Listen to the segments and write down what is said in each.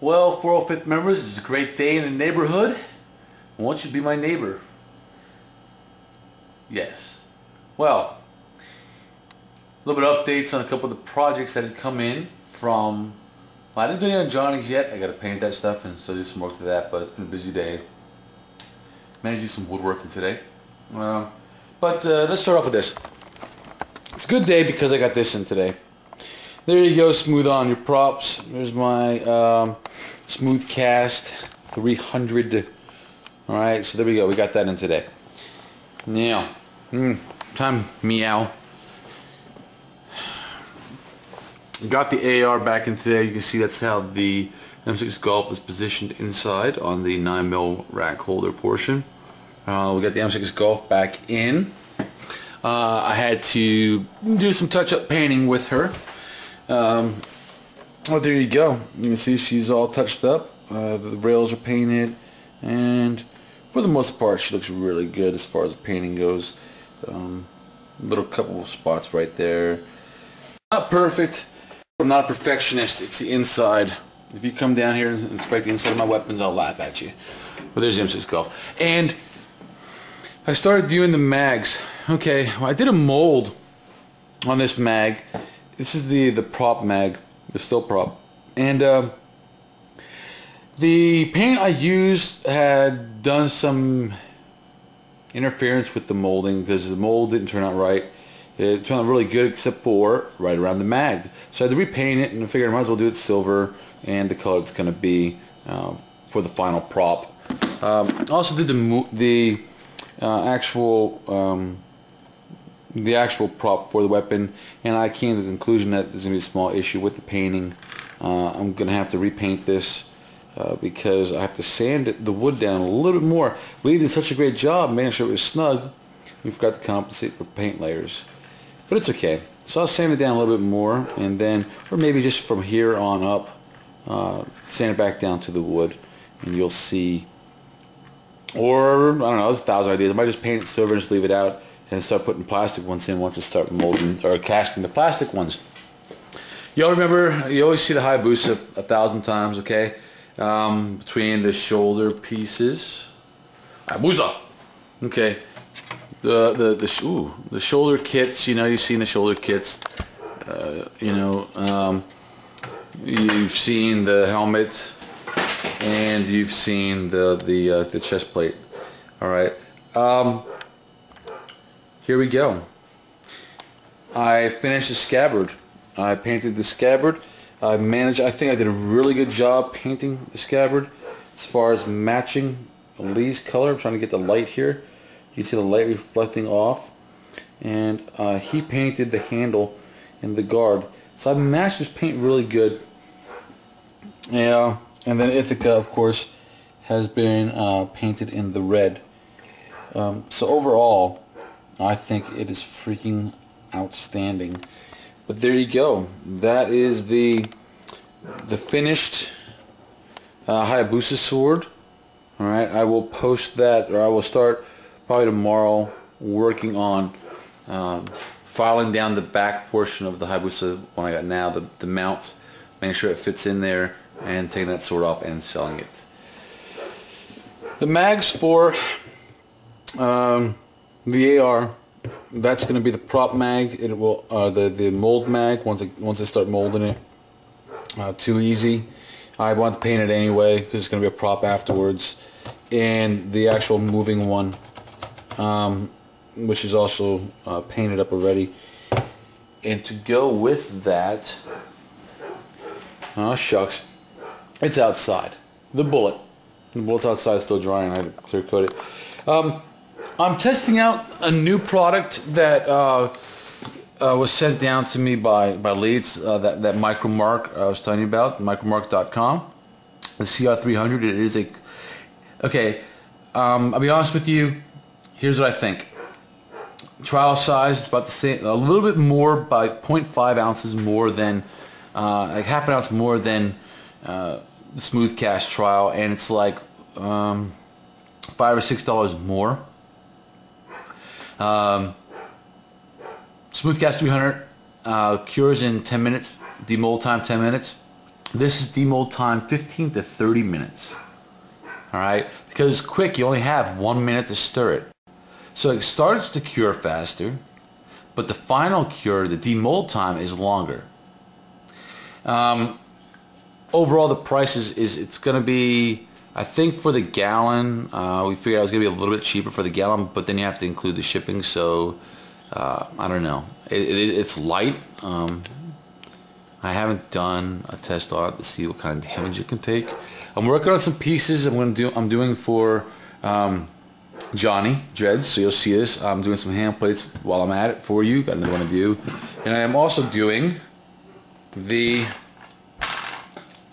Well, 405th members, it's a great day in the neighborhood. Won't you be my neighbor? Yes. Well, a little bit of updates on a couple of the projects that had come in from... Well, I didn't do any on Johnny's yet. I got to paint that stuff and still do some work to that, but it's been a busy day. Managed to do some woodworking today. But let's start off with this. It's a good day because I got this in today. There you go, Smoothon, your props. There's my Smooth Cast 300. Alright, so there we go. We got that in today. Now, time meow. Got the AR back in today. You can see that's how the M6 Golf is positioned inside on the 9mm rack holder portion. We got the M6 Golf back in. I had to do some touch-up painting with her. Oh, there you go. You can see she's all touched up. The rails are painted, and for the most part she looks really good as far as painting goes. Little couple of spots right there. Not perfect. I'm not a perfectionist. It's the inside. If you come down here and inspect the inside of my weapons, I'll laugh at you. But there's the M6 Golf. And I started doing the mags. Okay, well, I did a mold on this mag. This is the prop mag, the still prop. And the paint I used had done some interference with the molding because the mold didn't turn out right. It turned out really good except for right around the mag. So I had to repaint it, and I figured I might as well do it silver and the color it's going to be for the final prop. I also did the actual prop for the weapon, and I came to the conclusion that there's going to be a small issue with the painting. I'm going to have to repaint this because I have to sand the wood down a little bit more. We did such a great job making sure it was snug, we forgot to compensate for paint layers. But it's okay. So I'll sand it down a little bit more, and then, or maybe just from here on up, sand it back down to the wood, and you'll see. Or, I don't know, there's 1,000 ideas. I might just paint it silver and just leave it out and start putting plastic ones in once I start molding or casting the plastic ones. Y'all remember, you always see the Hayabusa 1,000 times, okay? Between the shoulder pieces. Hayabusa! Okay. The shoulder kits, you know, you've seen the shoulder kits. You've seen the helmet, and you've seen the chest plate. All right. Here we go. I finished the scabbard. I painted the scabbard. I think I did a really good job painting the scabbard as far as matching Lee's color. I'm trying to get the light here. You see the light reflecting off. And he painted the handle and the guard. So I matched his paint really good. Yeah. And then Ithaca, of course, has been painted in the red. So overall, I think it is freaking outstanding. But there you go. That is the finished Hayabusa sword. All right, I will post that, or I will start probably tomorrow working on filing down the back portion of the Hayabusa one I got now, the mount, making sure it fits in there, and taking that sword off and selling it. The mags for the AR, that's going to be the prop mag. It will the mold mag once I start molding it. Too easy. I want to paint it anyway because it's going to be a prop afterwards, and the actual moving one, which is also painted up already. And to go with that, oh shucks, it's outside. The bullet's outside, still drying. I had to clear coat it. I'm testing out a new product that was sent down to me by Leeds, that micro mark I was telling you about, micromark.com. The CR300. It is a... Okay, I'll be honest with you. Here's what I think. Trial size, it's about the same, a little bit more, by 0.5 ounces more than, like half an ounce more than the Smooth Cast trial, and it's like $5 or $6 more. Smooth Cast 300 cures in 10 minutes, demold time 10 minutes. This is demold time 15 to 30 minutes. Alright, because it's quick, you only have 1 minute to stir it. So it starts to cure faster, but the final cure, the demold time, is longer. Overall, the price is it's going to be, I think for the gallon, we figured it was going to be a little bit cheaper for the gallon, but then you have to include the shipping, so I don't know. It's light. I haven't done a test on it to see what kind of damage it can take. I'm working on some pieces I'm doing for Johnny Dreads, so you'll see this. I'm doing some hand plates while I'm at it for you. Got another one to do, and I am also doing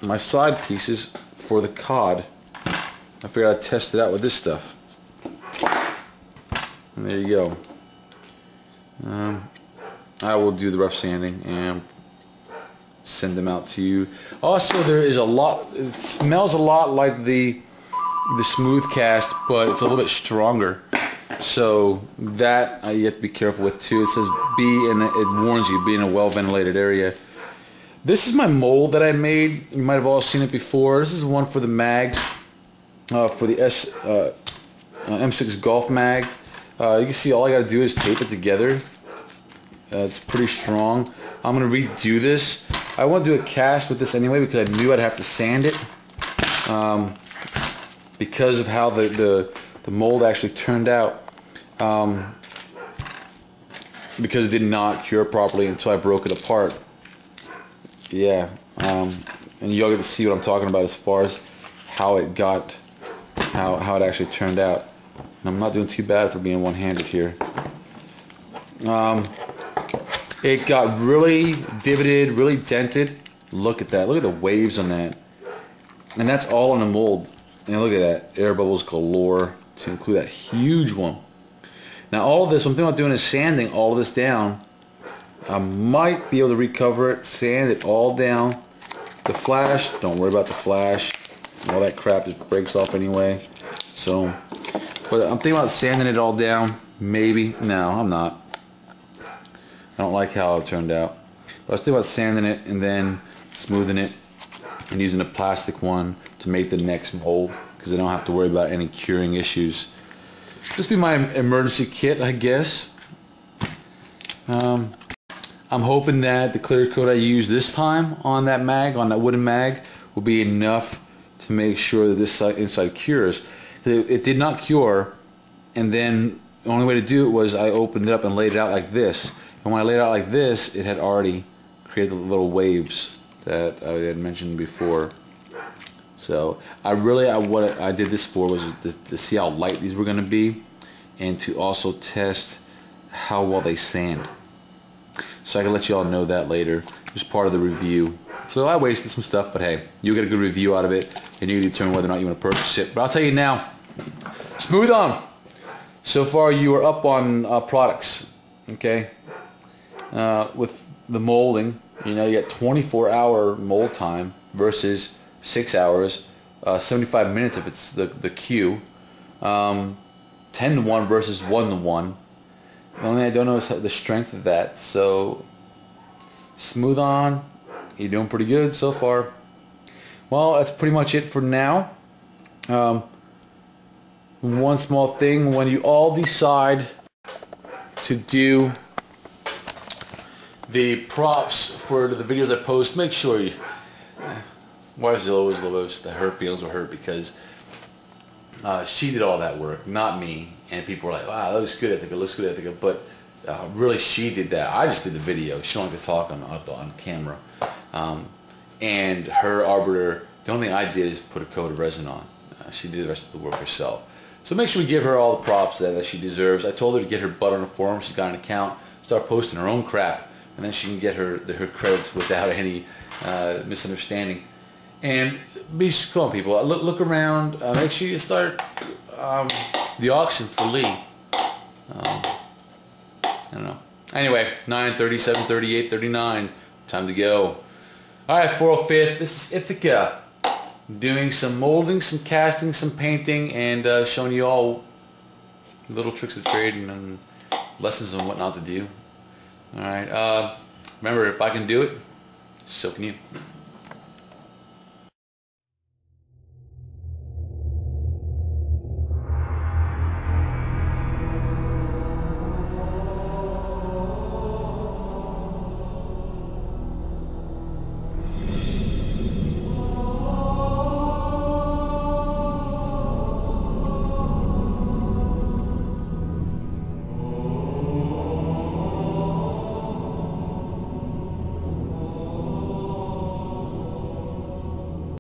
my side pieces for the cod. I figured I'd test it out with this stuff. And there you go. I will do the rough sanding and send them out to you. Also, there is a lot. It smells a lot like the smooth cast, but it's a little bit stronger. So that you have to be careful with too. It says it warns you, be in a well ventilated area. This is my mold that I made. You might have all seen it before. This is one for the mags, for the M6 Golf mag. You can see all I got to do is tape it together. It's pretty strong. I'm going to redo this. I want to do a cast with this anyway because I knew I'd have to sand it. Because of how the mold actually turned out. Because it did not cure properly until I broke it apart. Yeah, and you'll get to see what I'm talking about as far as how it got, how it actually turned out. And I'm not doing too bad for being one-handed here. It got really divoted, really dented. Look at that. Look at the waves on that. And that's all in the mold. And look at that. Air bubbles galore to include that huge one. Now all of this, what I'm thinking about doing is sanding all of this down. I might be able to recover it, sand it all down. The flash, don't worry about the flash. All that crap just breaks off anyway. So, but I'm thinking about sanding it all down. Maybe. No, I'm not. I don't like how it turned out. But I was thinking about sanding it and then smoothing it and using a plastic one to make the next mold because I don't have to worry about any curing issues. This will be my emergency kit, I guess. I'm hoping that the clear coat I use this time on that mag, on that wooden mag, will be enough to make sure that this inside cures. It did not cure, and then the only way to do it was I opened it up and laid it out like this. And when I laid it out like this, it had already created the little waves that I had mentioned before. So what I did this for was to see how light these were going to be, and to also test how well they sand. So I can let you all know that later. It's part of the review. So I wasted some stuff, but hey, you'll get a good review out of it, and you can determine whether or not you want to purchase it. But I'll tell you now, Smoothon. So far, you are up on products, okay? With the molding, you know, you got 24-hour mold time versus 6 hours, 75 minutes if it's the queue, 10 to 1 versus 1 to 1. The only thing I don't know is the strength of that. So, Smoothon, you're doing pretty good so far. Well, that's pretty much it for now. One small thing, when you all decide to do the props for the videos I post, make sure you... Why is it always Lois that her feelings were hurt? Because she did all that work, not me. And people were like, wow, that looks good, Ithaca, looks good, Ithaca. But really, she did that. I just did the video. She don't like to talk on camera. And her arbiter, the only thing I did is put a coat of resin on. She did the rest of the work herself. So make sure we give her all the props that she deserves. I told her to get her butt on a forum. She's got an account. Start posting her own crap. And then she can get her credits without any misunderstanding. And come on, people. Look around. Make sure you start the auction for Lee. I don't know. Anyway, 9:30, 7:38, 39. Time to go. All right, 405th. This is Ithaca doing some molding, some casting, some painting, and showing you all little tricks of trade and lessons on what not to do. All right. Remember, if I can do it, so can you.